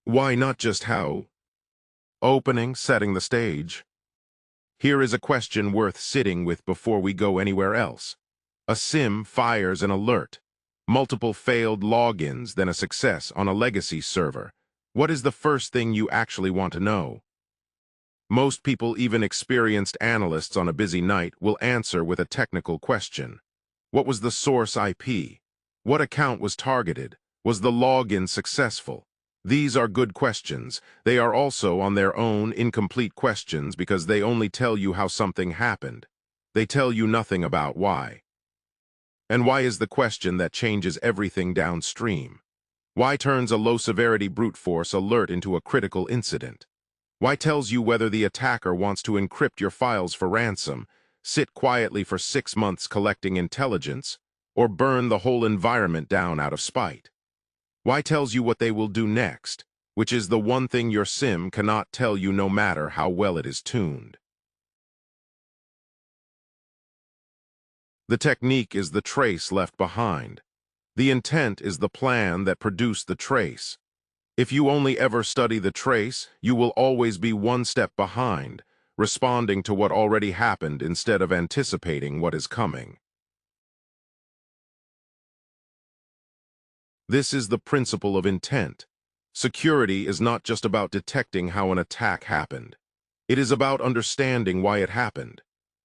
Why not just how? Opening, setting the stage. Here is a question worth sitting with before we go anywhere else. A SIEM fires an alert. Multiple failed logins, then a success on a legacy server. What is the first thing you actually want to know? Most people, even experienced analysts on a busy night, will answer with a technical question. What was the source IP? What account was targeted? Was the login successful? These are good questions. They are also on their own incomplete questions because they only tell you how something happened. They tell you nothing about why. And why is the question that changes everything downstream? Why turns a low-severity brute force alert into a critical incident? Why tells you whether the attacker wants to encrypt your files for ransom, sit quietly for 6 months collecting intelligence, or burn the whole environment down out of spite? Why tells you what they will do next, which is the one thing your SIEM cannot tell you no matter how well it is tuned. The technique is the trace left behind. The intent is the plan that produced the trace. If you only ever study the trace, you will always be one step behind, responding to what already happened instead of anticipating what is coming. This is the principle of intent. Security is not just about detecting how an attack happened. It is about understanding why it happened.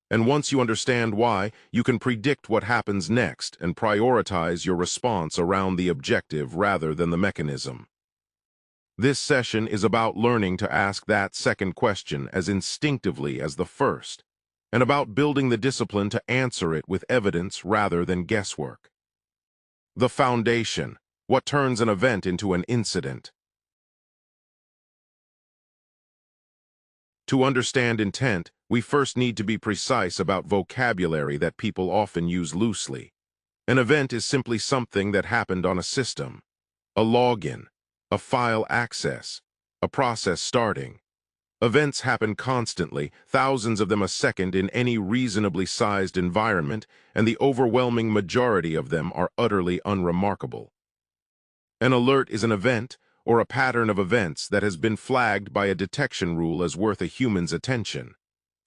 And once you understand why, you can predict what happens next and prioritize your response around the objective rather than the mechanism. This session is about learning to ask that second question as instinctively as the first, and about building the discipline to answer it with evidence rather than guesswork. The foundation. What turns an event into an incident? To understand intent, we first need to be precise about vocabulary that people often use loosely. An event is simply something that happened on a system. A login, a file access, a process starting. Events happen constantly, thousands of them a second in any reasonably sized environment, and the overwhelming majority of them are utterly unremarkable. An alert is an event, or a pattern of events that has been flagged by a detection rule as worth a human's attention.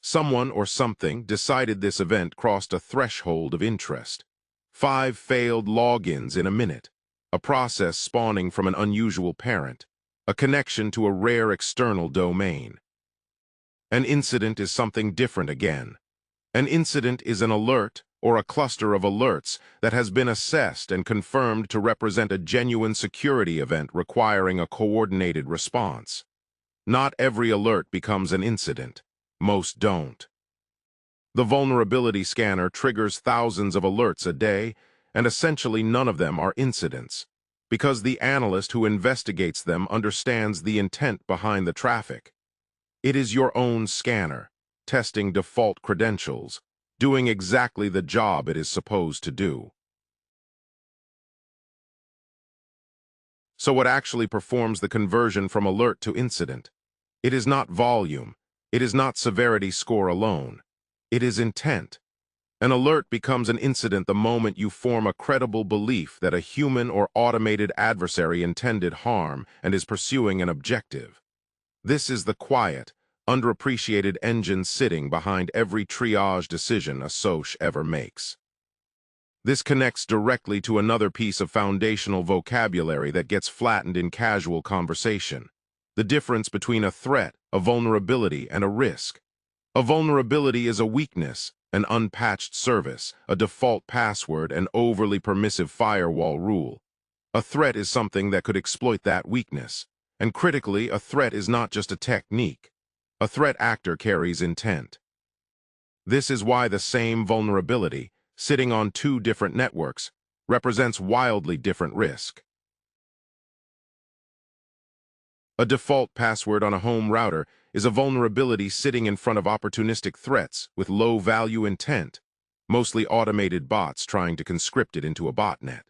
Someone or something decided this event crossed a threshold of interest. 5 failed logins in a minute, a process spawning from an unusual parent, a connection to a rare external domain. An incident is something different again. An incident is an alert, or a cluster of alerts, that has been assessed and confirmed to represent a genuine security event requiring a coordinated response. Not every alert becomes an incident. Most don't. The vulnerability scanner triggers thousands of alerts a day, and essentially none of them are incidents, because the analyst who investigates them understands the intent behind the traffic. It is your own scanner, testing default credentials, doing exactly the job it is supposed to do. So what actually performs the conversion from alert to incident? It is not volume. It is not severity score alone. It is intent. An alert becomes an incident the moment you form a credible belief that a human or automated adversary intended harm and is pursuing an objective. This is the quiet, underappreciated engine sitting behind every triage decision a SOC ever makes. This connects directly to another piece of foundational vocabulary that gets flattened in casual conversation: the difference between a threat, a vulnerability, and a risk. A vulnerability is a weakness, an unpatched service, a default password, an overly permissive firewall rule. A threat is something that could exploit that weakness. And critically, a threat is not just a technique. A threat actor carries intent. This is why the same vulnerability, sitting on 2 different networks, represents wildly different risk. A default password on a home router is a vulnerability sitting in front of opportunistic threats with low-value intent, mostly automated bots trying to conscript it into a botnet.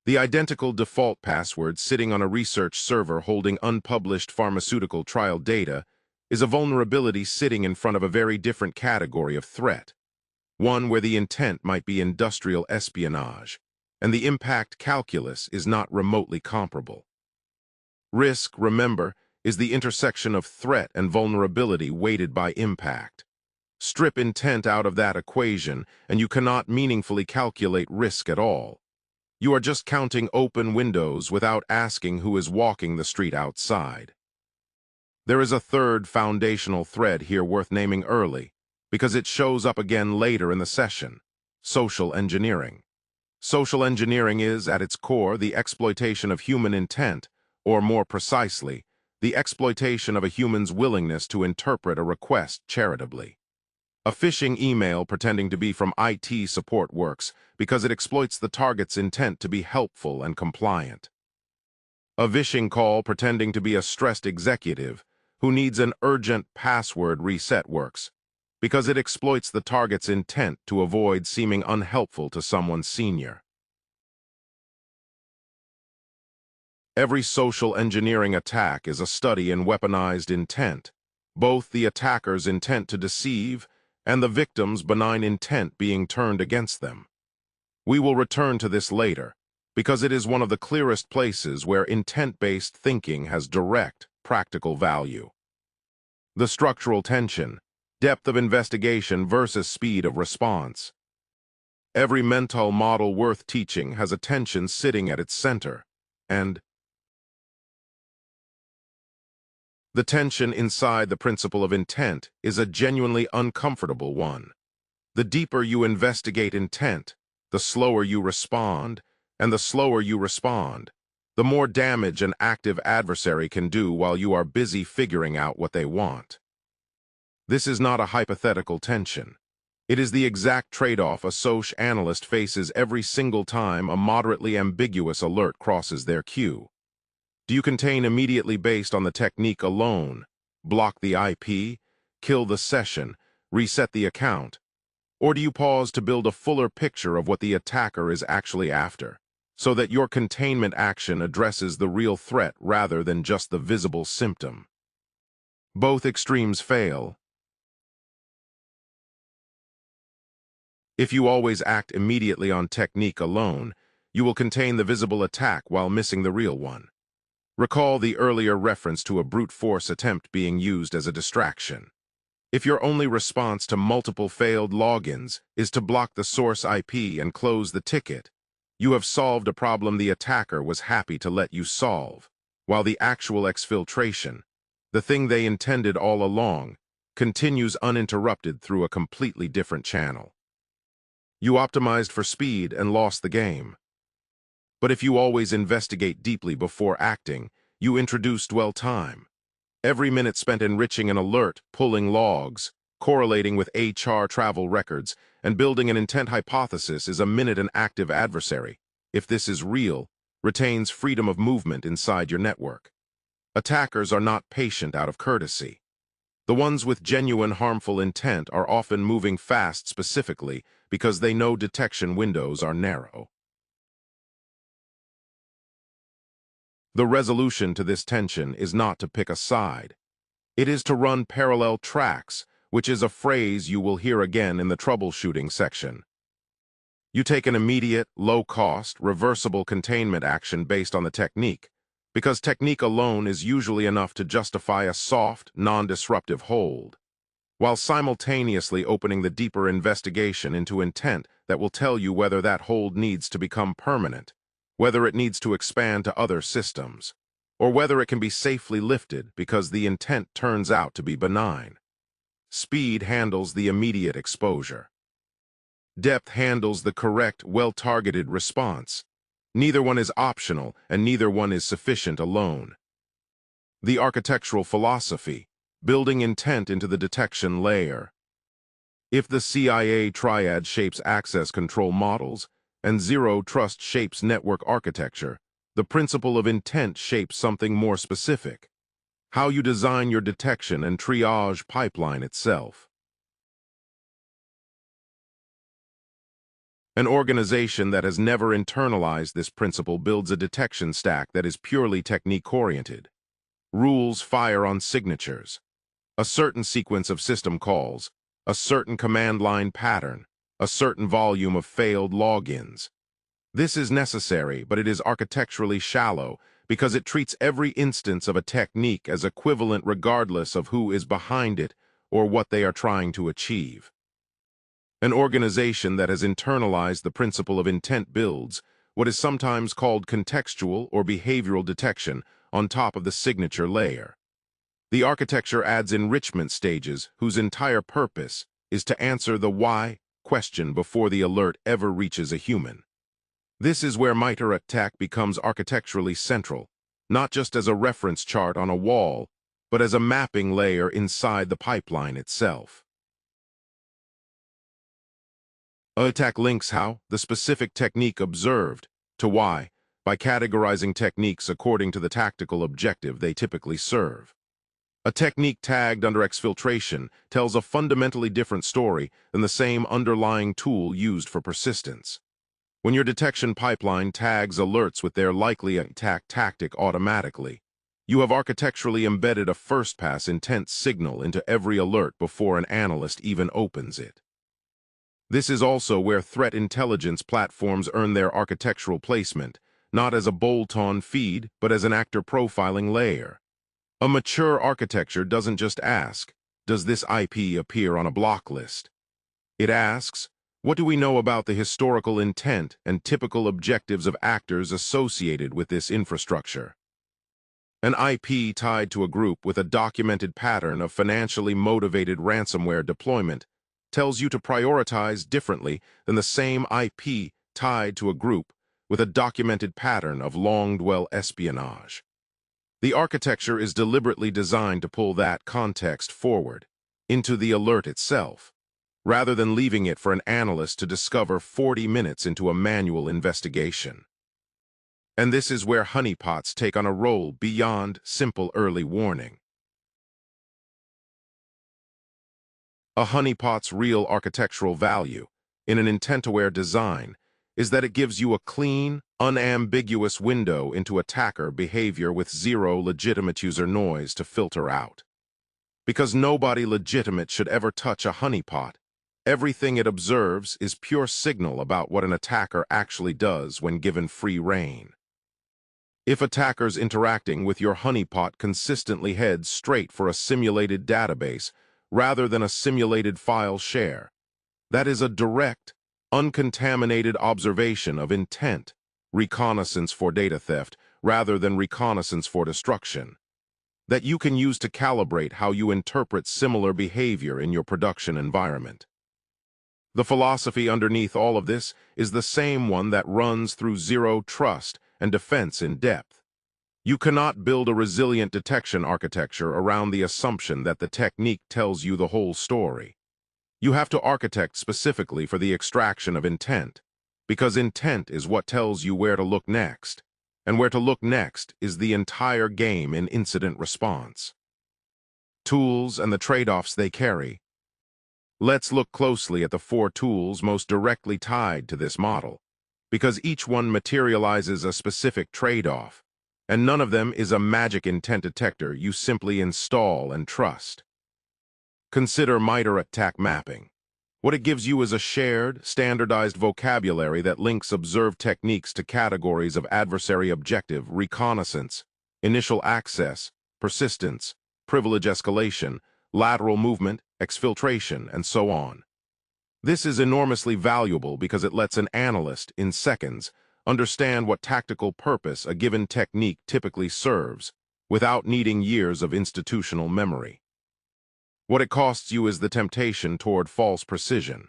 The identical default password sitting on a research server holding unpublished pharmaceutical trial data is a vulnerability sitting in front of a very different category of threat, one where the intent might be industrial espionage, and the impact calculus is not remotely comparable. Risk, remember, is the intersection of threat and vulnerability weighted by impact. Strip intent out of that equation, and you cannot meaningfully calculate risk at all. You are just counting open windows without asking who is walking the street outside. There is a third foundational thread here worth naming early, because it shows up again later in the session: social engineering. Social engineering is, at its core, the exploitation of human intent, or more precisely, the exploitation of a human's willingness to interpret a request charitably. A phishing email pretending to be from IT support works because it exploits the target's intent to be helpful and compliant. A vishing call pretending to be a stressed executive who needs an urgent password reset works because it exploits the target's intent to avoid seeming unhelpful to someone senior. Every social engineering attack is a study in weaponized intent, both the attacker's intent to deceive and the victim's benign intent being turned against them. We will return to this later, because it is one of the clearest places where intent-based thinking has direct, practical value. The structural tension, depth of investigation versus speed of response. Every mental model worth teaching has a tension sitting at its center, and the tension inside the principle of intent is a genuinely uncomfortable one. The deeper you investigate intent, the slower you respond, and the slower you respond, the more damage an active adversary can do while you are busy figuring out what they want. This is not a hypothetical tension. It is the exact trade-off a SOC analyst faces every single time a moderately ambiguous alert crosses their queue. Do you contain immediately based on the technique alone, block the IP, kill the session, reset the account? Or do you pause to build a fuller picture of what the attacker is actually after, so that your containment action addresses the real threat rather than just the visible symptom? Both extremes fail. If you always act immediately on technique alone, you will contain the visible attack while missing the real one. Recall the earlier reference to a brute force attempt being used as a distraction. If your only response to multiple failed logins is to block the source IP and close the ticket, you have solved a problem the attacker was happy to let you solve, while the actual exfiltration, the thing they intended all along, continues uninterrupted through a completely different channel. You optimized for speed and lost the game. But if you always investigate deeply before acting, you introduce dwell time. Every minute spent enriching an alert, pulling logs, correlating with HR travel records, and building an intent hypothesis is a minute an active adversary, if this is real, retains freedom of movement inside your network. Attackers are not patient out of courtesy. The ones with genuine harmful intent are often moving fast specifically because they know detection windows are narrow. The resolution to this tension is not to pick a side. It is to run parallel tracks, which is a phrase you will hear again in the troubleshooting section. You take an immediate, low-cost, reversible containment action based on the technique, because technique alone is usually enough to justify a soft, non-disruptive hold, while simultaneously opening the deeper investigation into intent that will tell you whether that hold needs to become permanent, whether it needs to expand to other systems, or whether it can be safely lifted because the intent turns out to be benign. Speed handles the immediate exposure. Depth handles the correct, well-targeted response. Neither one is optional, and neither one is sufficient alone. The architectural philosophy, building intent into the detection layer. If the CIA triad shapes access control models, and zero trust shapes network architecture, the principle of intent shapes something more specific: how you design your detection and triage pipeline itself. An organization that has never internalized this principle builds a detection stack that is purely technique-oriented. Rules fire on signatures. A certain sequence of system calls, a certain command line pattern, a certain volume of failed logins. This is necessary, but it is architecturally shallow because it treats every instance of a technique as equivalent regardless of who is behind it or what they are trying to achieve. An organization that has internalized the principle of intent builds what is sometimes called contextual or behavioral detection on top of the signature layer. The architecture adds enrichment stages whose entire purpose is to answer the why question before the alert ever reaches a human. This is where MITRE ATT&CK becomes architecturally central, not just as a reference chart on a wall, but as a mapping layer inside the pipeline itself. ATT&CK links how the specific technique observed to why by categorizing techniques according to the tactical objective they typically serve. A technique tagged under exfiltration tells a fundamentally different story than the same underlying tool used for persistence. When your detection pipeline tags alerts with their likely attack tactic automatically, you have architecturally embedded a first-pass intent signal into every alert before an analyst even opens it. This is also where threat intelligence platforms earn their architectural placement, not as a bolt-on feed, but as an actor profiling layer. A mature architecture doesn't just ask, does this IP appear on a block list? It asks, what do we know about the historical intent and typical objectives of actors associated with this infrastructure? An IP tied to a group with a documented pattern of financially motivated ransomware deployment tells you to prioritize differently than the same IP tied to a group with a documented pattern of long-dwell espionage. The architecture is deliberately designed to pull that context forward into the alert itself, rather than leaving it for an analyst to discover 40 minutes into a manual investigation. And this is where honeypots take on a role beyond simple early warning. A honeypot's real architectural value in an intent-aware design is that it gives you a clean, unambiguous window into attacker behavior with zero legitimate user noise to filter out. Because nobody legitimate should ever touch a honeypot, everything it observes is pure signal about what an attacker actually does when given free rein. If attackers interacting with your honeypot consistently head straight for a simulated database rather than a simulated file share, that is a direct, uncontaminated observation of intent, reconnaissance for data theft rather than reconnaissance for destruction, that you can use to calibrate how you interpret similar behavior in your production environment. The philosophy underneath all of this is the same one that runs through zero trust and defense in depth. You cannot build a resilient detection architecture around the assumption that the technique tells you the whole story. You have to architect specifically for the extraction of intent, because intent is what tells you where to look next, and where to look next is the entire game in incident response. Tools and the trade-offs they carry. Let's look closely at the 4 tools most directly tied to this model, because each one materializes a specific trade-off, and none of them is a magic intent detector you simply install and trust. Consider MITRE ATT&CK mapping. What it gives you is a shared, standardized vocabulary that links observed techniques to categories of adversary objective, reconnaissance, initial access, persistence, privilege escalation, lateral movement, exfiltration, and so on. This is enormously valuable because it lets an analyst, in seconds, understand what tactical purpose a given technique typically serves, without needing years of institutional memory. What it costs you is the temptation toward false precision.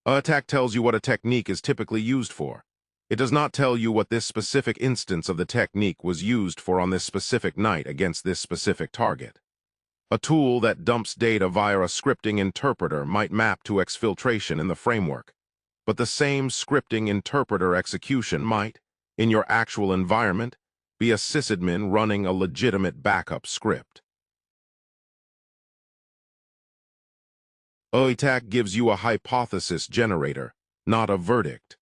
ATT&CK tells you what a technique is typically used for. It does not tell you what this specific instance of the technique was used for on this specific night against this specific target. A tool that dumps data via a scripting interpreter might map to exfiltration in the framework, but the same scripting interpreter execution might, in your actual environment, be a sysadmin running a legitimate backup script. ATT&CK gives you a hypothesis generator, not a verdict.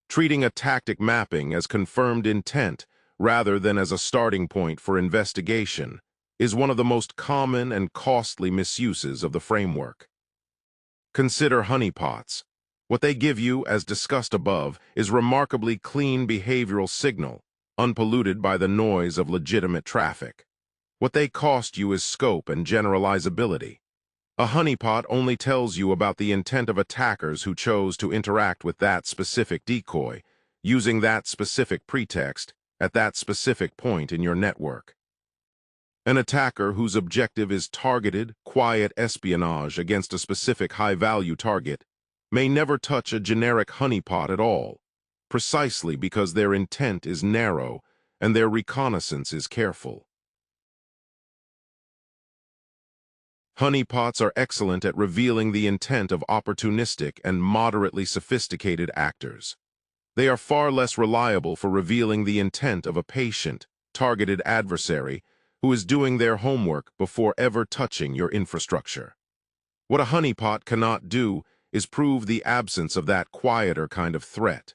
Treating a tactic mapping as confirmed intent rather than as a starting point for investigation is one of the most common and costly misuses of the framework. Consider honeypots. What they give you, as discussed above, is remarkably clean behavioral signal, unpolluted by the noise of legitimate traffic. What they cost you is scope and generalizability. A honeypot only tells you about the intent of attackers who chose to interact with that specific decoy, using that specific pretext at that specific point in your network. An attacker whose objective is targeted, quiet espionage against a specific high-value target may never touch a generic honeypot at all, precisely because their intent is narrow and their reconnaissance is careful. Honeypots are excellent at revealing the intent of opportunistic and moderately sophisticated actors. They are far less reliable for revealing the intent of a patient, targeted adversary who is doing their homework before ever touching your infrastructure. What a honeypot cannot do is prove the absence of that quieter kind of threat.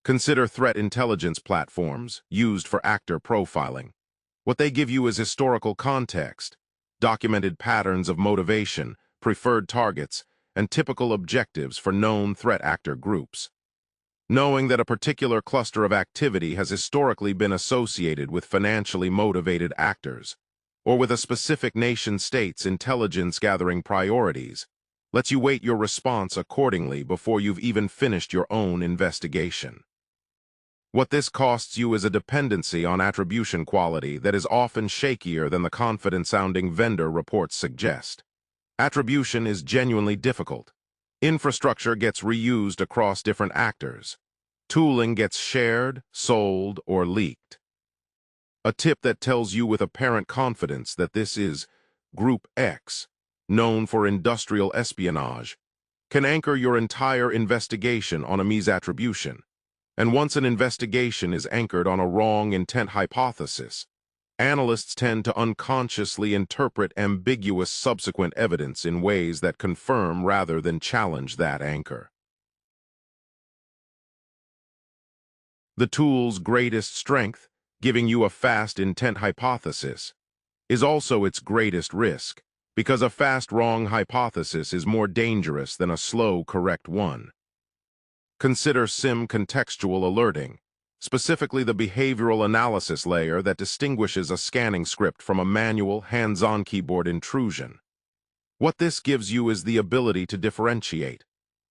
Consider threat intelligence platforms used for actor profiling. What they give you is historical context, documented patterns of motivation, preferred targets, and typical objectives for known threat actor groups. Knowing that a particular cluster of activity has historically been associated with financially motivated actors, or with a specific nation-state's intelligence-gathering priorities, lets you weight your response accordingly before you've even finished your own investigation. What this costs you is a dependency on attribution quality that is often shakier than the confident-sounding vendor reports suggest. Attribution is genuinely difficult. Infrastructure gets reused across different actors. Tooling gets shared, sold, or leaked. A tip that tells you with apparent confidence that this is Group X, known for industrial espionage, can anchor your entire investigation on a misattribution. And once an investigation is anchored on a wrong intent hypothesis, analysts tend to unconsciously interpret ambiguous subsequent evidence in ways that confirm rather than challenge that anchor. The tool's greatest strength, giving you a fast intent hypothesis, is also its greatest risk, because a fast wrong hypothesis is more dangerous than a slow correct one. Consider SIEM contextual alerting, specifically the behavioral analysis layer that distinguishes a scanning script from a manual, hands-on keyboard intrusion. What this gives you is the ability to differentiate,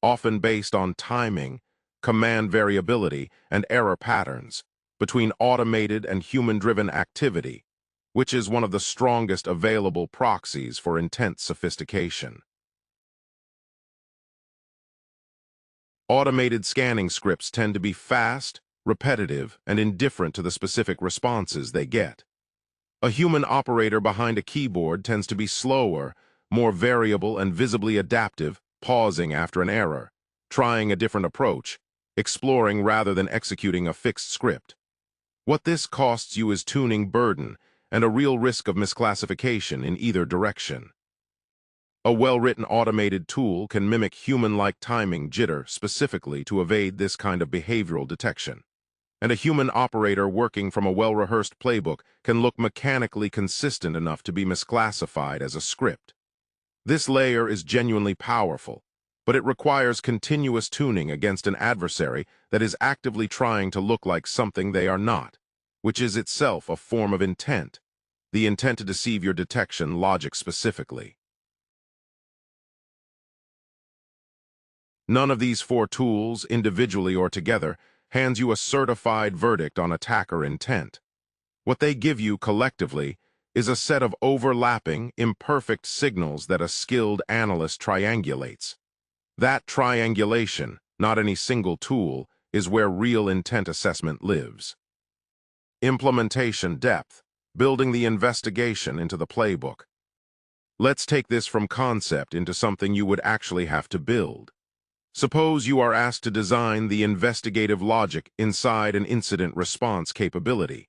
often based on timing, command variability, and error patterns, between automated and human-driven activity, which is one of the strongest available proxies for intent sophistication. Automated scanning scripts tend to be fast, repetitive, and indifferent to the specific responses they get. A human operator behind a keyboard tends to be slower, more variable and visibly adaptive, pausing after an error, trying a different approach, exploring rather than executing a fixed script. What this costs you is tuning burden and a real risk of misclassification in either direction. A well-written automated tool can mimic human-like timing jitter specifically to evade this kind of behavioral detection. And a human operator working from a well-rehearsed playbook can look mechanically consistent enough to be misclassified as a script. This layer is genuinely powerful, but it requires continuous tuning against an adversary that is actively trying to look like something they are not, which is itself a form of intent, the intent to deceive your detection logic specifically. None of these four tools, individually or together, hands you a certified verdict on attacker intent. What they give you collectively is a set of overlapping, imperfect signals that a skilled analyst triangulates. That triangulation, not any single tool, is where real intent assessment lives. Implementation depth, building the investigation into the playbook. Let's take this from concept into something you would actually have to build. Suppose you are asked to design the investigative logic inside an incident response capability.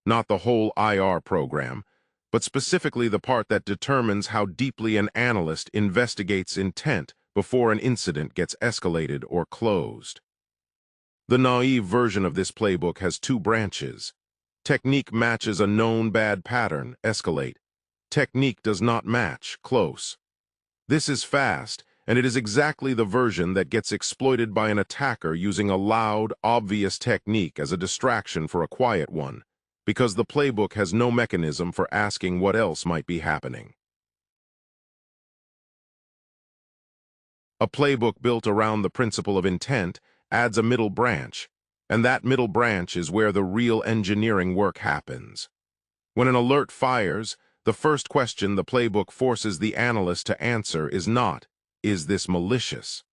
Not the whole IR program, but specifically the part that determines how deeply an analyst investigates intent before an incident gets escalated or closed. The naive version of this playbook has two branches. Technique matches a known bad pattern, escalate. Technique does not match, close. This is fast, and it is exactly the version that gets exploited by an attacker using a loud, obvious technique as a distraction for a quiet one, because the playbook has no mechanism for asking what else might be happening. A playbook built around the principle of intent adds a middle branch, and that middle branch is where the real engineering work happens. When an alert fires, the first question the playbook forces the analyst to answer is not, "Is this malicious?"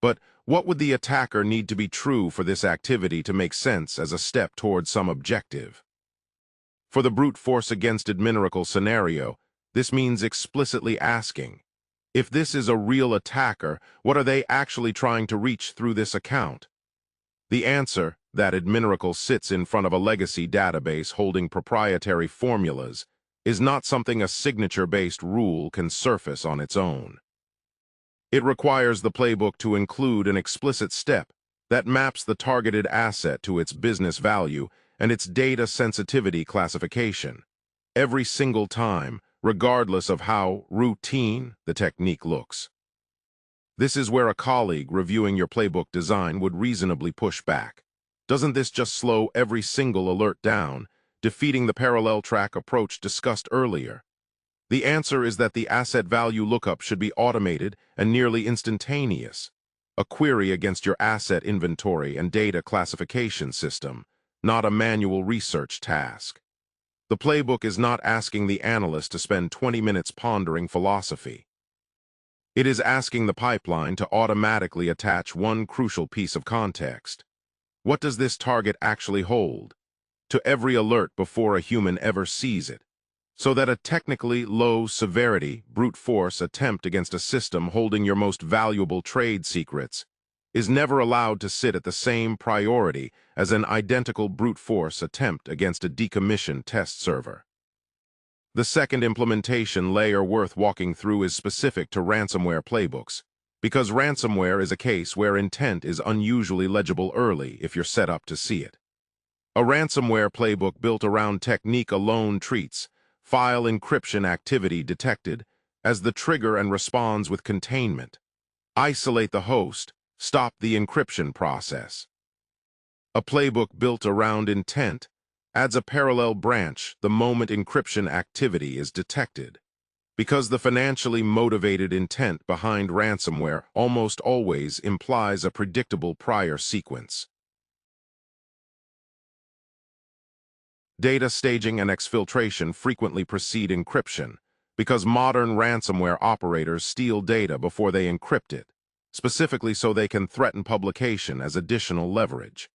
but "What would the attacker need to be true for this activity to make sense as a step towards some objective?" For the brute force against admiracle scenario, this means explicitly asking, if this is a real attacker, what are they actually trying to reach through this account? The answer, that admiracle sits in front of a legacy database holding proprietary formulas, is not something a signature-based rule can surface on its own. It requires the playbook to include an explicit step that maps the targeted asset to its business value and its data sensitivity classification, every single time, regardless of how routine the technique looks. This is where a colleague reviewing your playbook design would reasonably push back. Doesn't this just slow every single alert down, defeating the parallel track approach discussed earlier? The answer is that the asset value lookup should be automated and nearly instantaneous, a query against your asset inventory and data classification system, not a manual research task. The playbook is not asking the analyst to spend 20 minutes pondering philosophy. It is asking the pipeline to automatically attach one crucial piece of context. What does this target actually hold? To every alert before a human ever sees it, so that a technically low-severity, brute force attempt against a system holding your most valuable trade secrets is never allowed to sit at the same priority as an identical brute force attempt against a decommissioned test server. The second implementation layer worth walking through is specific to ransomware playbooks, because ransomware is a case where intent is unusually legible early if you're set up to see it. A ransomware playbook built around technique alone treats file encryption activity detected as the trigger and responds with containment. Isolate the host, stop the encryption process. A playbook built around intent adds a parallel branch the moment encryption activity is detected, because the financially motivated intent behind ransomware almost always implies a predictable prior sequence. Data staging and exfiltration frequently precede encryption, because modern ransomware operators steal data before they encrypt it, specifically so they can threaten publication as additional leverage.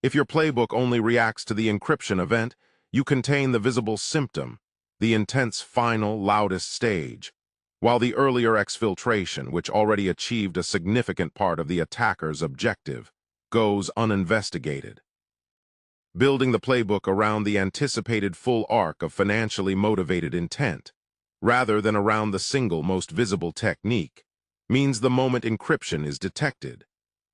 If your playbook only reacts to the encryption event, you contain the visible symptom, the intent's final, loudest stage, while the earlier exfiltration, which already achieved a significant part of the attacker's objective, goes uninvestigated. Building the playbook around the anticipated full arc of financially motivated intent, rather than around the single most visible technique, means the moment encryption is detected,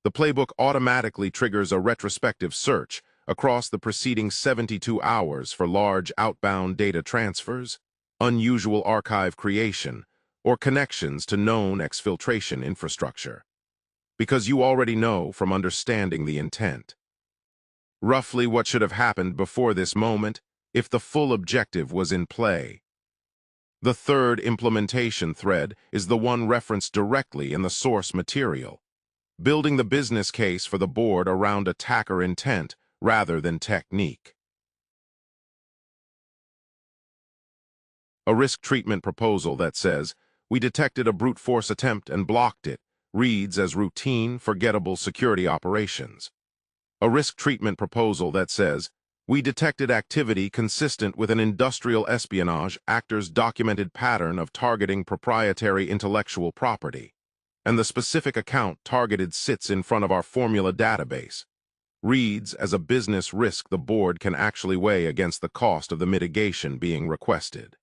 the playbook automatically triggers a retrospective search across the preceding 72 hours for large outbound data transfers, unusual archive creation, or connections to known exfiltration infrastructure, because you already know from understanding the intent roughly what should have happened before this moment if the full objective was in play. The third implementation thread is the one referenced directly in the source material, building the business case for the board around attacker intent rather than technique. A risk treatment proposal that says, "We detected a brute force attempt and blocked it," reads as routine, forgettable security operations. A risk treatment proposal that says, "We detected activity consistent with an industrial espionage actor's documented pattern of targeting proprietary intellectual property, and the specific account targeted sits in front of our formula database," reads as a business risk the board can actually weigh against the cost of the mitigation being requested.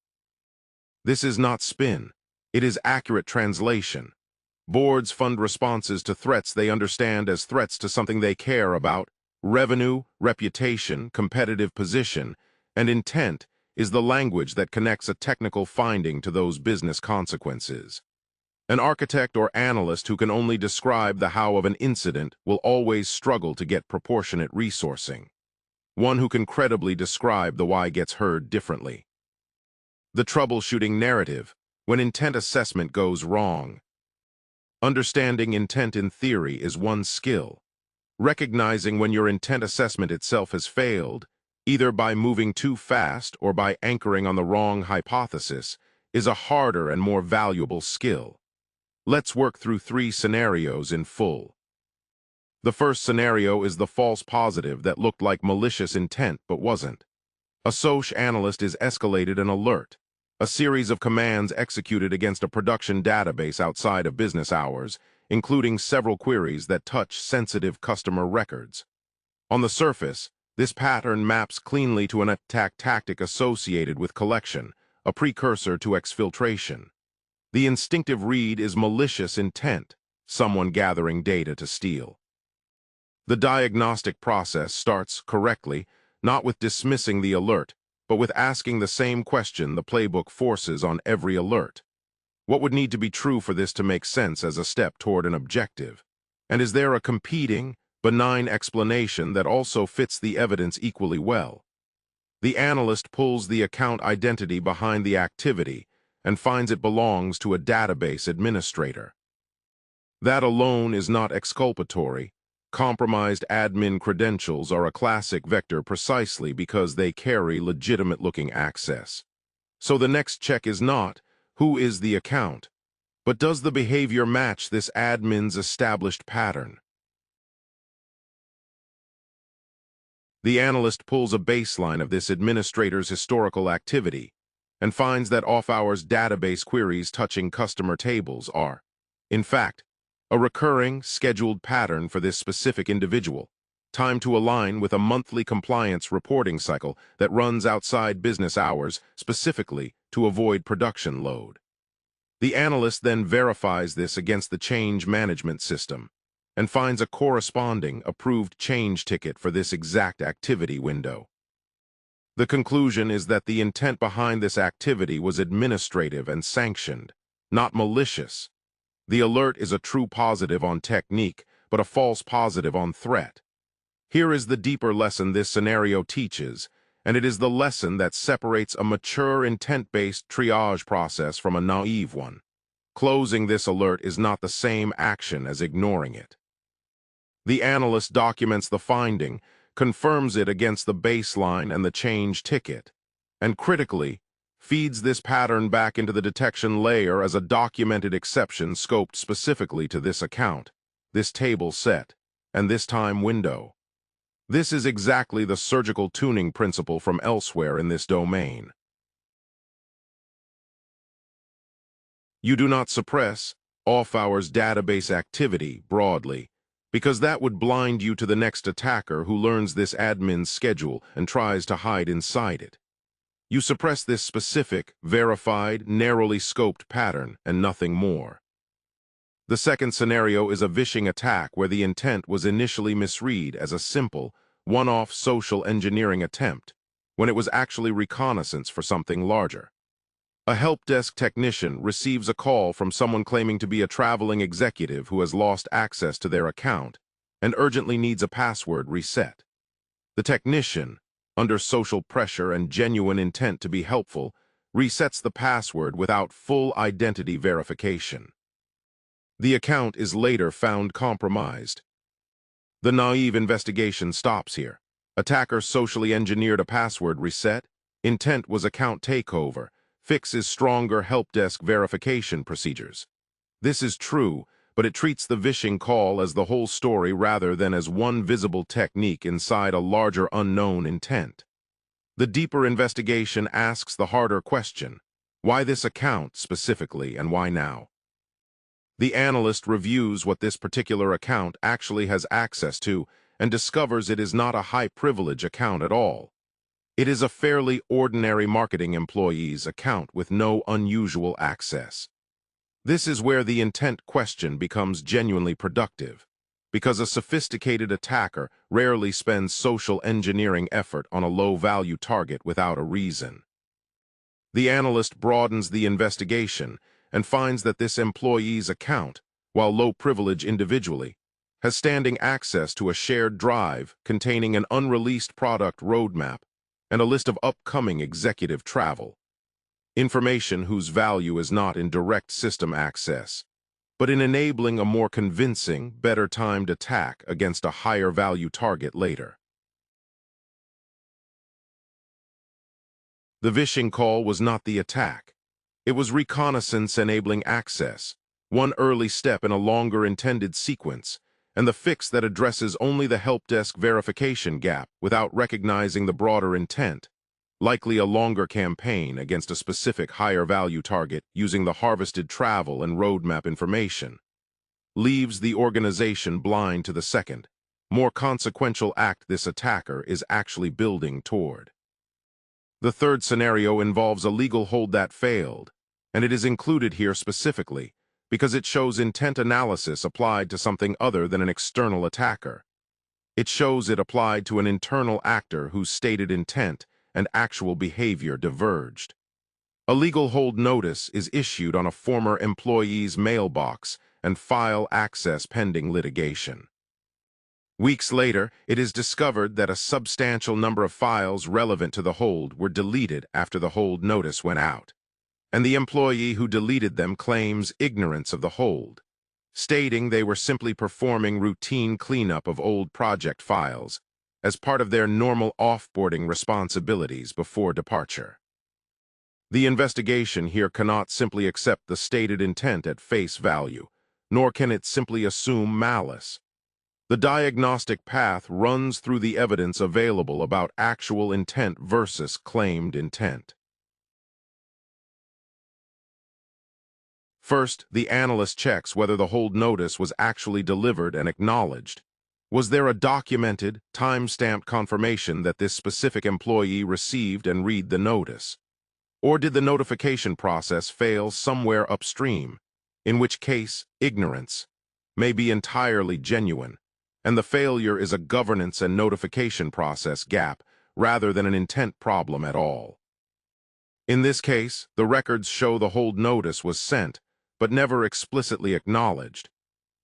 This is not spin, it is accurate translation. Boards fund responses to threats they understand as threats to something they care about. Revenue, reputation, competitive position, and intent is the language that connects a technical finding to those business consequences. An architect or analyst who can only describe the how of an incident will always struggle to get proportionate resourcing. One who can credibly describe the why gets heard differently. The troubleshooting narrative, when intent assessment goes wrong. Understanding intent in theory is one skill. Recognizing when your intent assessment itself has failed, either by moving too fast or by anchoring on the wrong hypothesis, is a harder and more valuable skill. Let's work through 3 scenarios in full. The first scenario is the false positive that looked like malicious intent but wasn't. A SOC analyst is escalated an alert, a series of commands executed against a production database outside of business hours, including several queries that touch sensitive customer records. On the surface, this pattern maps cleanly to an attack tactic associated with collection, a precursor to exfiltration. The instinctive read is malicious intent, someone gathering data to steal. The diagnostic process starts correctly, not with dismissing the alert, but with asking the same question the playbook forces on every alert. What would need to be true for this to make sense as a step toward an objective? And is there a competing, benign explanation that also fits the evidence equally well? The analyst pulls the account identity behind the activity and finds it belongs to a database administrator. That alone is not exculpatory. Compromised admin credentials are a classic vector precisely because they carry legitimate-looking access. So the next check is not, who is the account, but does the behavior match this admin's established pattern? The analyst pulls a baseline of this administrator's historical activity and finds that off-hours database queries touching customer tables are, in fact, a recurring, scheduled pattern for this specific individual, timed to align with a monthly compliance reporting cycle that runs outside business hours specifically to avoid production load. The analyst then verifies this against the change management system and finds a corresponding approved change ticket for this exact activity window. The conclusion is that the intent behind this activity was administrative and sanctioned, not malicious. The alert is a true positive on technique, but a false positive on threat. Here is the deeper lesson this scenario teaches, and it is the lesson that separates a mature intent-based triage process from a naive one. Closing this alert is not the same action as ignoring it. The analyst documents the finding, confirms it against the baseline and the change ticket, and critically, feeds this pattern back into the detection layer as a documented exception scoped specifically to this account, this table set, and this time window. This is exactly the surgical tuning principle from elsewhere in this domain. You do not suppress off-hours database activity broadly, because that would blind you to the next attacker who learns this admin's schedule and tries to hide inside it. You suppress this specific, verified, narrowly scoped pattern and nothing more. The second scenario is a vishing attack where the intent was initially misread as a simple, one-off social engineering attempt, when it was actually reconnaissance for something larger. A help desk technician receives a call from someone claiming to be a traveling executive who has lost access to their account and urgently needs a password reset. The technician, under social pressure and genuine intent to be helpful, resets the password without full identity verification. The account is later found compromised. The naive investigation stops here. Attacker socially engineered a password reset. Intent was account takeover. Fix is stronger help desk verification procedures. This is true, but it treats the vishing call as the whole story rather than as one visible technique inside a larger unknown intent. The deeper investigation asks the harder question: why this account specifically and why now? The analyst reviews what this particular account actually has access to and discovers it is not a high-privilege account at all. It is a fairly ordinary marketing employee's account with no unusual access. This is where the intent question becomes genuinely productive, because a sophisticated attacker rarely spends social engineering effort on a low-value target without a reason. The analyst broadens the investigation and finds that this employee's account, while low privilege individually, has standing access to a shared drive containing an unreleased product roadmap and a list of upcoming executive travel. Information whose value is not in direct system access, but in enabling a more convincing, better-timed attack against a higher-value target later. The phishing call was not the attack. It was reconnaissance enabling access, one early step in a longer intended sequence, and the fix that addresses only the help desk verification gap without recognizing the broader intent, likely a longer campaign against a specific higher-value target using the harvested travel and roadmap information, leaves the organization blind to the second, more consequential act this attacker is actually building toward. The third scenario involves a legal hold that failed, and it is included here specifically because it shows intent analysis applied to something other than an external attacker. It shows it applied to an internal actor whose stated intent and actual behavior diverged. A legal hold notice is issued on a former employee's mailbox and file access pending litigation. Weeks later, it is discovered that a substantial number of files relevant to the hold were deleted after the hold notice went out, and the employee who deleted them claims ignorance of the hold, stating they were simply performing routine cleanup of old project files as part of their normal offboarding responsibilities before departure. The investigation here cannot simply accept the stated intent at face value, nor can it simply assume malice. The diagnostic path runs through the evidence available about actual intent versus claimed intent. First, the analyst checks whether the hold notice was actually delivered and acknowledged. Was there a documented, time-stamped confirmation that this specific employee received and read the notice? Or did the notification process fail somewhere upstream, in which case ignorance may be entirely genuine, and the failure is a governance and notification process gap rather than an intent problem at all? In this case, the records show the hold notice was sent, but never explicitly acknowledged,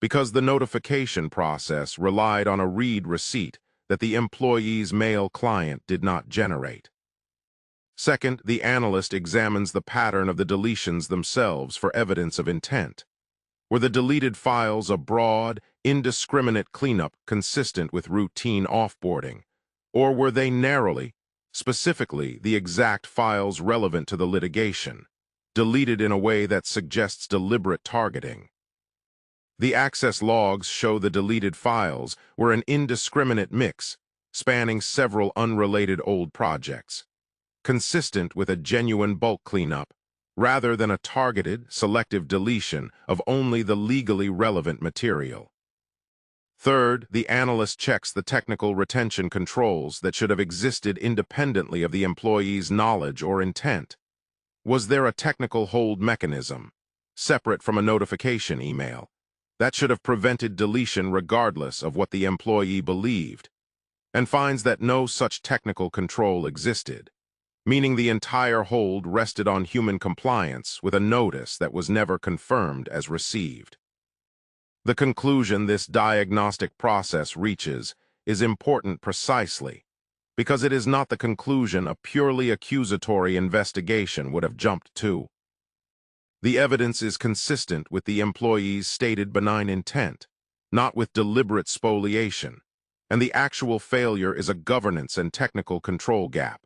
because the notification process relied on a read receipt that the employee's mail client did not generate. Second, the analyst examines the pattern of the deletions themselves for evidence of intent. Were the deleted files a broad, indiscriminate cleanup consistent with routine offboarding, or were they narrowly, specifically the exact files relevant to the litigation, deleted in a way that suggests deliberate targeting? The access logs show the deleted files were an indiscriminate mix, spanning several unrelated old projects, consistent with a genuine bulk cleanup, rather than a targeted, selective deletion of only the legally relevant material. Third, the analyst checks the technical retention controls that should have existed independently of the employee's knowledge or intent. Was there a technical hold mechanism, separate from a notification email, that should have prevented deletion regardless of what the employee believed, and finds that no such technical control existed, meaning the entire hold rested on human compliance with a notice that was never confirmed as received? The conclusion this diagnostic process reaches is important precisely because it is not the conclusion a purely accusatory investigation would have jumped to. The evidence is consistent with the employee's stated benign intent, not with deliberate spoliation, and the actual failure is a governance and technical control gap.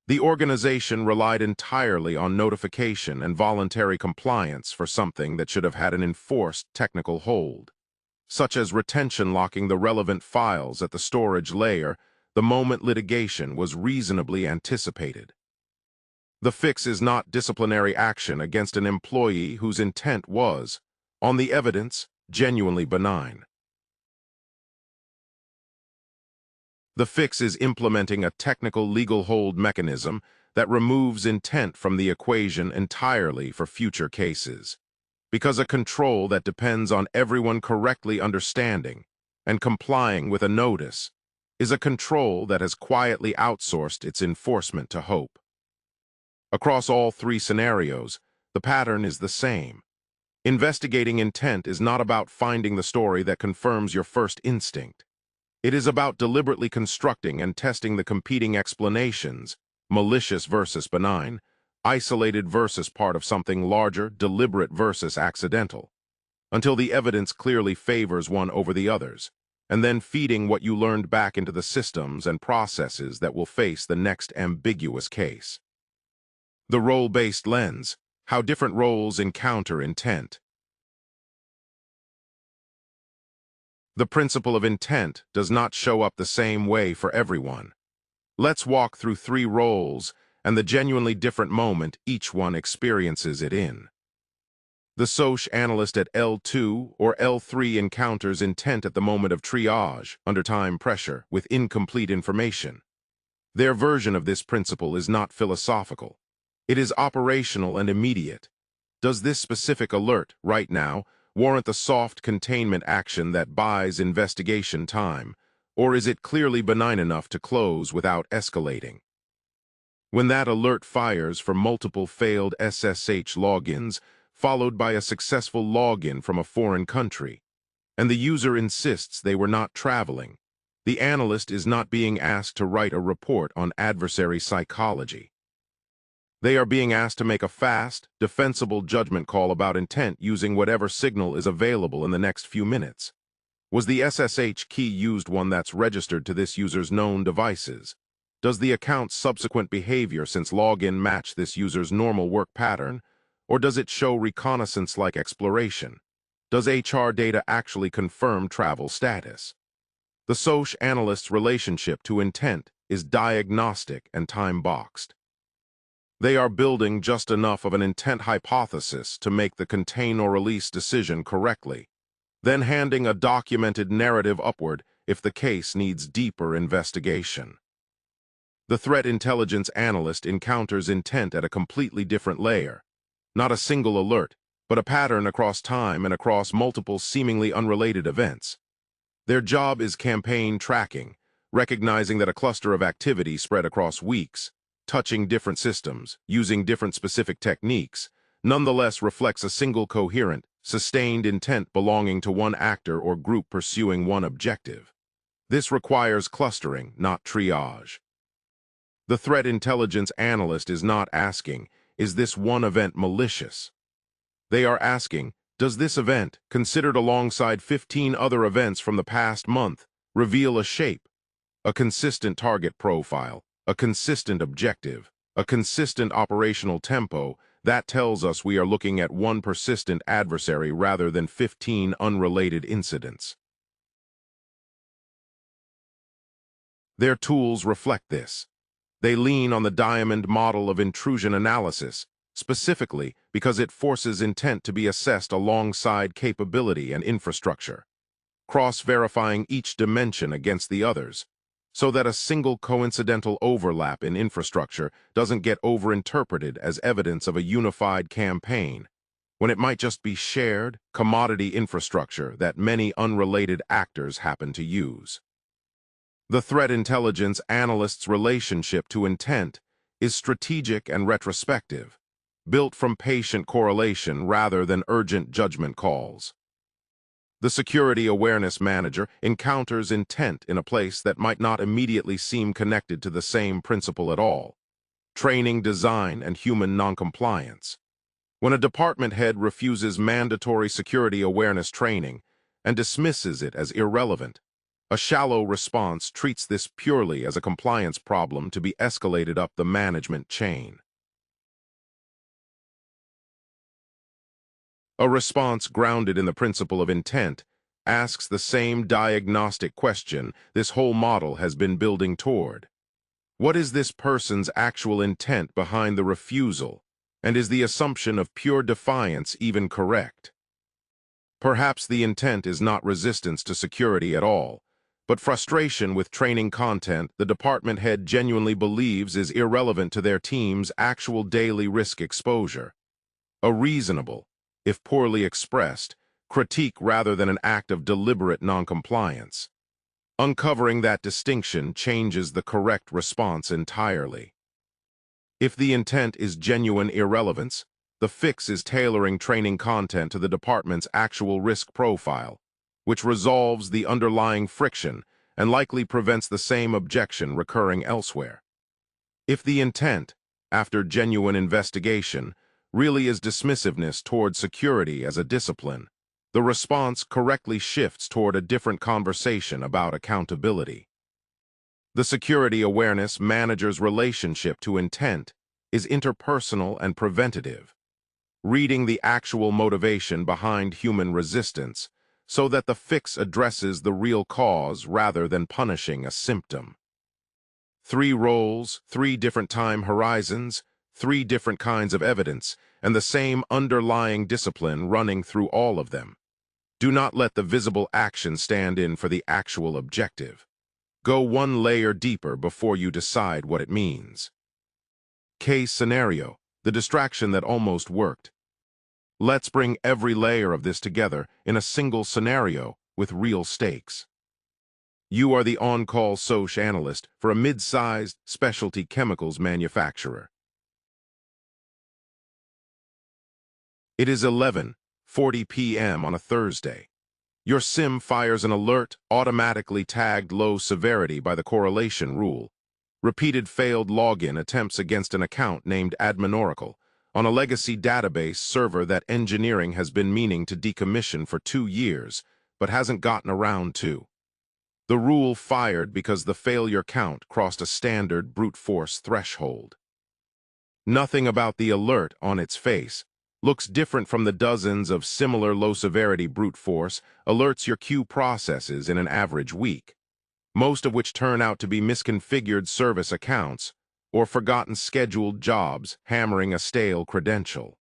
The organization relied entirely on notification and voluntary compliance for something that should have had an enforced technical hold, such as retention locking the relevant files at the storage layer the moment litigation was reasonably anticipated. The fix is not disciplinary action against an employee whose intent was, on the evidence, genuinely benign. The fix is implementing a technical legal hold mechanism that removes intent from the equation entirely for future cases, because a control that depends on everyone correctly understanding and complying with a notice is a control that has quietly outsourced its enforcement to hope. Across all three scenarios, The pattern is the same. Investigating intent is not about finding the story that confirms your first instinct. It is about deliberately constructing and testing the competing explanations, malicious versus benign, isolated versus part of something larger, deliberate versus accidental, until the evidence clearly favors one over the others, and then feeding what you learned back into the systems and processes that will face the next ambiguous case. The role-based lens, how different roles encounter intent. The principle of intent does not show up the same way for everyone. Let's walk through 3 roles and the genuinely different moment each one experiences it in. The SOC analyst at L2 or L3 encounters intent at the moment of triage, under time pressure, with incomplete information. Their version of this principle is not philosophical. It is operational and immediate. Does this specific alert, right now, warrant the soft containment action that buys investigation time, or is it clearly benign enough to close without escalating? When that alert fires for multiple failed SSH logins, followed by a successful login from a foreign country, and the user insists they were not traveling, the analyst is not being asked to write a report on adversary psychology. They are being asked to make a fast, defensible judgment call about intent using whatever signal is available in the next few minutes. Was the SSH key used one that's registered to this user's known devices? Does the account's subsequent behavior since login match this user's normal work pattern, or does it show reconnaissance-like exploration? Does HR data actually confirm travel status? The SOC analyst's relationship to intent is diagnostic and time-boxed. They are building just enough of an intent hypothesis to make the contain or release decision correctly, then handing a documented narrative upward if the case needs deeper investigation. The threat intelligence analyst encounters intent at a completely different layer. Not a single alert, but a pattern across time and across multiple seemingly unrelated events. Their job is campaign tracking, recognizing that a cluster of activity spread across weeks, touching different systems, using different specific techniques, nonetheless reflects a single coherent, sustained intent belonging to one actor or group pursuing one objective. This requires clustering, not triage. The threat intelligence analyst is not asking, is this one event malicious? They are asking, does this event, considered alongside 15 other events from the past month, reveal a shape, a consistent target profile, a consistent objective, a consistent operational tempo? That tells us we are looking at one persistent adversary rather than 15 unrelated incidents. Their tools reflect this. They lean on the diamond model of intrusion analysis, specifically because it forces intent to be assessed alongside capability and infrastructure, cross-verifying each dimension against the others, so that a single coincidental overlap in infrastructure doesn't get overinterpreted as evidence of a unified campaign, when it might just be shared, commodity infrastructure that many unrelated actors happen to use. The threat intelligence analyst's relationship to intent is strategic and retrospective, built from patient correlation rather than urgent judgment calls. The security awareness manager encounters intent in a place that might not immediately seem connected to the same principle at all: training design and human noncompliance. When a department head refuses mandatory security awareness training and dismisses it as irrelevant, a shallow response treats this purely as a compliance problem to be escalated up the management chain. A response grounded in the principle of intent asks the same diagnostic question this whole model has been building toward. What is this person's actual intent behind the refusal, and is the assumption of pure defiance even correct? Perhaps the intent is not resistance to security at all, but frustration with training content the department head genuinely believes is irrelevant to their team's actual daily risk exposure. A reasonable, if poorly expressed, critique rather than an act of deliberate noncompliance. Uncovering that distinction changes the correct response entirely. If the intent is genuine irrelevance, The fix is tailoring training content to the department's actual risk profile, which resolves the underlying friction and likely prevents the same objection recurring elsewhere. If the intent, after genuine investigation, really is dismissiveness toward security as a discipline, the response correctly shifts toward a different conversation about accountability. The security awareness manager's relationship to intent is interpersonal and preventative, reading the actual motivation behind human resistance so that the fix addresses the real cause rather than punishing a symptom. 3 roles, 3 different time horizons, 3 different kinds of evidence, and the same underlying discipline running through all of them. Do not let the visible action stand in for the actual objective. Go one layer deeper before you decide what it means. Case scenario, the distraction that almost worked. Let's bring every layer of this together in a single scenario with real stakes. You are the on-call SOC analyst for a mid-sized specialty chemicals manufacturer. It is 11:40 p.m. on a Thursday. Your SIEM fires an alert automatically tagged low severity by the correlation rule. Repeated failed login attempts against an account named Admin Oracle on a legacy database server that engineering has been meaning to decommission for 2 years, but hasn't gotten around to. The rule fired because the failure count crossed a standard brute force threshold. Nothing about the alert on its face looks different from the dozens of similar low-severity brute force alerts your queue processes in an average week, most of which turn out to be misconfigured service accounts or forgotten scheduled jobs hammering a stale credential.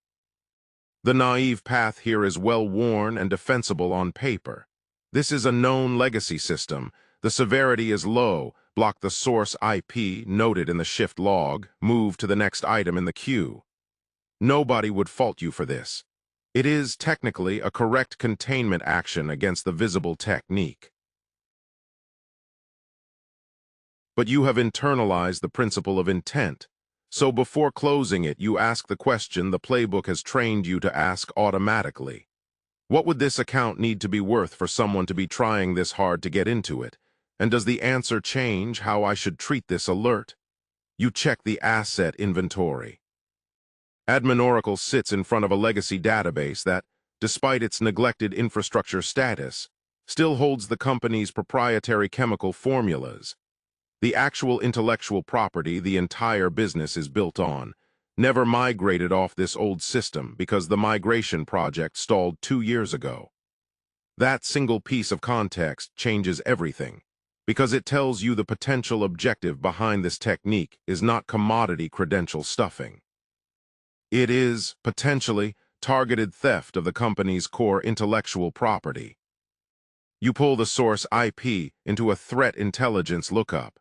The naive path here is well-worn and defensible on paper. This is a known legacy system. The severity is low. Block the source IP noted in the shift log. Move to the next item in the queue. Nobody would fault you for this. It is technically a correct containment action against the visible technique. But you have internalized the principle of intent. So before closing it, you ask the question the playbook has trained you to ask automatically. What would this account need to be worth for someone to be trying this hard to get into it? And does the answer change how I should treat this alert? You check the asset inventory. Admin Oracle sits in front of a legacy database that, despite its neglected infrastructure status, still holds the company's proprietary chemical formulas. The actual intellectual property the entire business is built on, never migrated off this old system because the migration project stalled 2 years ago. That single piece of context changes everything, because it tells you the potential objective behind this technique is not commodity credential stuffing. It is, potentially, targeted theft of the company's core intellectual property. You pull the source IP into a threat intelligence lookup.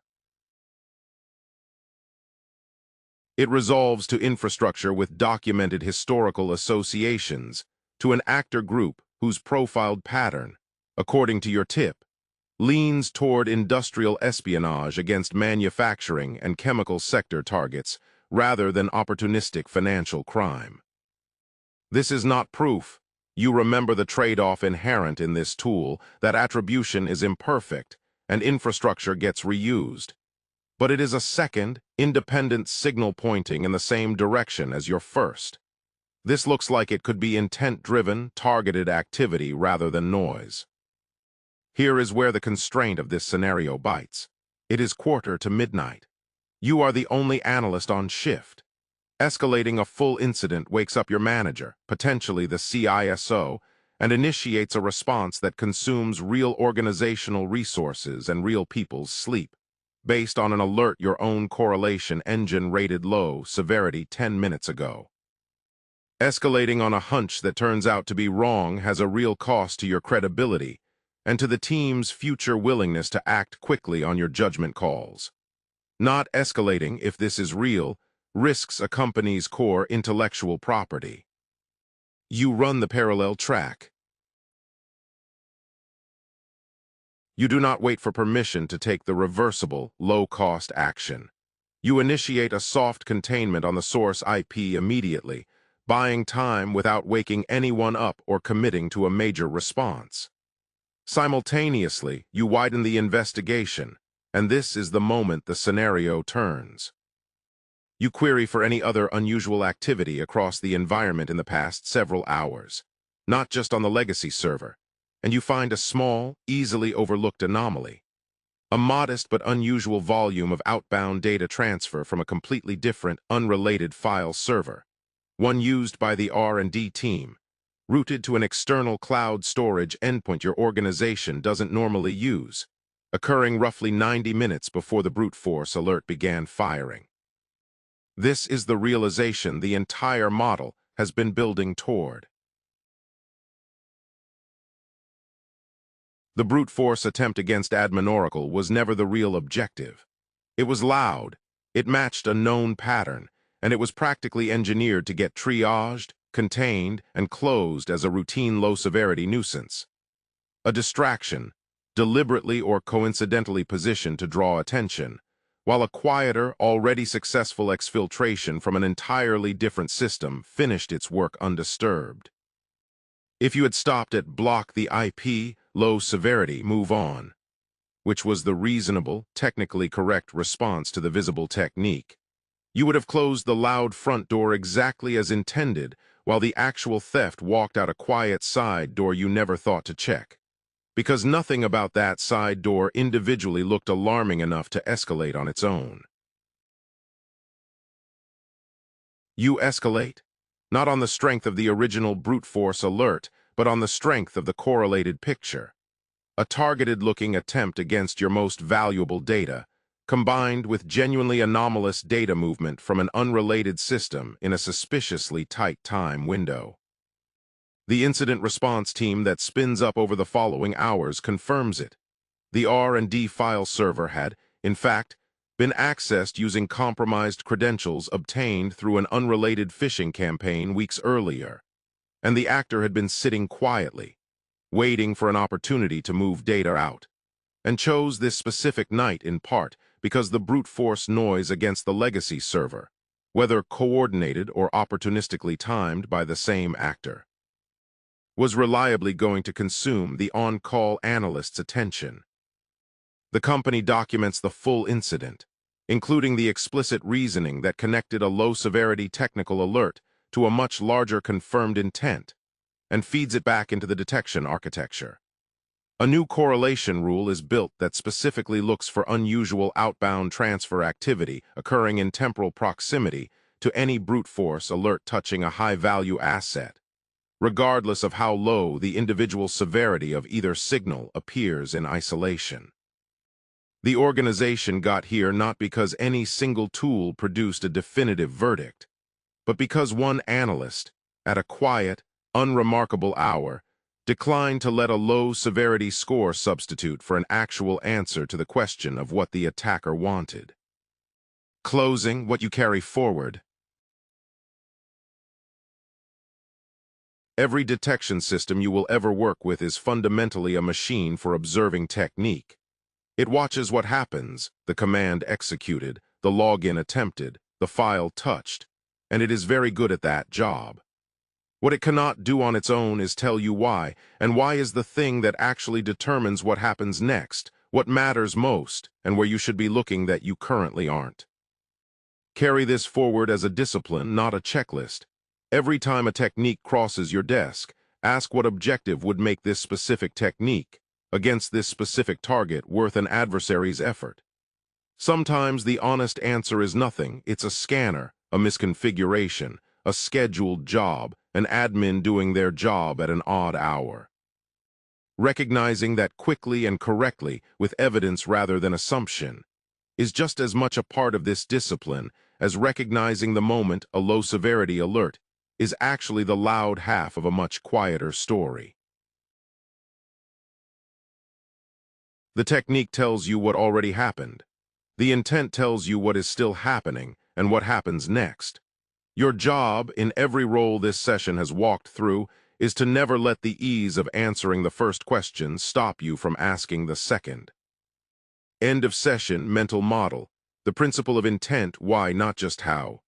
It resolves to infrastructure with documented historical associations, to an actor group whose profiled pattern, according to your tip, leans toward industrial espionage against manufacturing and chemical sector targets rather than opportunistic financial crime. This is not proof. You remember the trade-off inherent in this tool, that attribution is imperfect and infrastructure gets reused. But it is a second, independent signal pointing in the same direction as your first. This looks like it could be intent-driven, targeted activity rather than noise. Here is where the constraint of this scenario bites. It is 1:45. You are the only analyst on shift. Escalating a full incident wakes up your manager, potentially the CISO, and initiates a response that consumes real organizational resources and real people's sleep, based on an alert your own correlation engine rated low severity 10 minutes ago. Escalating on a hunch that turns out to be wrong has a real cost to your credibility and to the team's future willingness to act quickly on your judgment calls. Not escalating, if this is real, risks a company's core intellectual property. You run the parallel track. You do not wait for permission to take the reversible, low-cost action. You initiate a soft containment on the source IP immediately, buying time without waking anyone up or committing to a major response. Simultaneously, you widen the investigation, and this is the moment the scenario turns. You query for any other unusual activity across the environment in the past several hours, not just on the legacy server, and you find a small, easily overlooked anomaly. A modest but unusual volume of outbound data transfer from a completely different, unrelated file server, one used by the R&D team, routed to an external cloud storage endpoint your organization doesn't normally use, occurring roughly 90 minutes before the brute force alert began firing. This is the realization the entire model has been building toward. The brute force attempt against Admin Oracle was never the real objective. It was loud, it matched a known pattern, and it was practically engineered to get triaged, contained, and closed as a routine low-severity nuisance. A distraction, deliberately or coincidentally positioned to draw attention, while a quieter, already successful exfiltration from an entirely different system finished its work undisturbed. If you had stopped at block the IP, low severity, move on, which was the reasonable, technically correct response to the visible technique, you would have closed the loud front door exactly as intended, while the actual theft walked out a quiet side door you never thought to check. Because nothing about that side door individually looked alarming enough to escalate on its own. You escalate, not on the strength of the original brute force alert, but on the strength of the correlated picture. A targeted-looking attempt against your most valuable data, combined with genuinely anomalous data movement from an unrelated system in a suspiciously tight time window. The incident response team that spins up over the following hours confirms it. The R&D file server had, in fact, been accessed using compromised credentials obtained through an unrelated phishing campaign weeks earlier, and the actor had been sitting quietly, waiting for an opportunity to move data out, and chose this specific night in part because the brute force noise against the legacy server, whether coordinated or opportunistically timed by the same actor, was reliably going to consume the on-call analyst's attention. The company documents the full incident, including the explicit reasoning that connected a low-severity technical alert to a much larger confirmed intent, and feeds it back into the detection architecture. A new correlation rule is built that specifically looks for unusual outbound transfer activity occurring in temporal proximity to any brute force alert touching a high-value asset, regardless of how low the individual severity of either signal appears in isolation. The organization got here not because any single tool produced a definitive verdict, but because one analyst, at a quiet, unremarkable hour, declined to let a low-severity score substitute for an actual answer to the question of what the attacker wanted. Closing what you carry forward. Every detection system you will ever work with is fundamentally a machine for observing technique. It watches what happens, the command executed, the login attempted, the file touched, and it is very good at that job. What it cannot do on its own is tell you why, and why is the thing that actually determines what happens next, what matters most, and where you should be looking that you currently aren't. Carry this forward as a discipline, not a checklist. Every time a technique crosses your desk, ask what objective would make this specific technique, against this specific target, worth an adversary's effort. Sometimes the honest answer is nothing. It's a scanner, a misconfiguration, a scheduled job, an admin doing their job at an odd hour. Recognizing that quickly and correctly, with evidence rather than assumption, is just as much a part of this discipline as recognizing the moment a low-severity alert is actually the loud half of a much quieter story. The technique tells you what already happened. The intent tells you what is still happening and what happens next. Your job, in every role this session has walked through, is to never let the ease of answering the first question stop you from asking the second. End of session mental model. The principle of intent, why, not just how.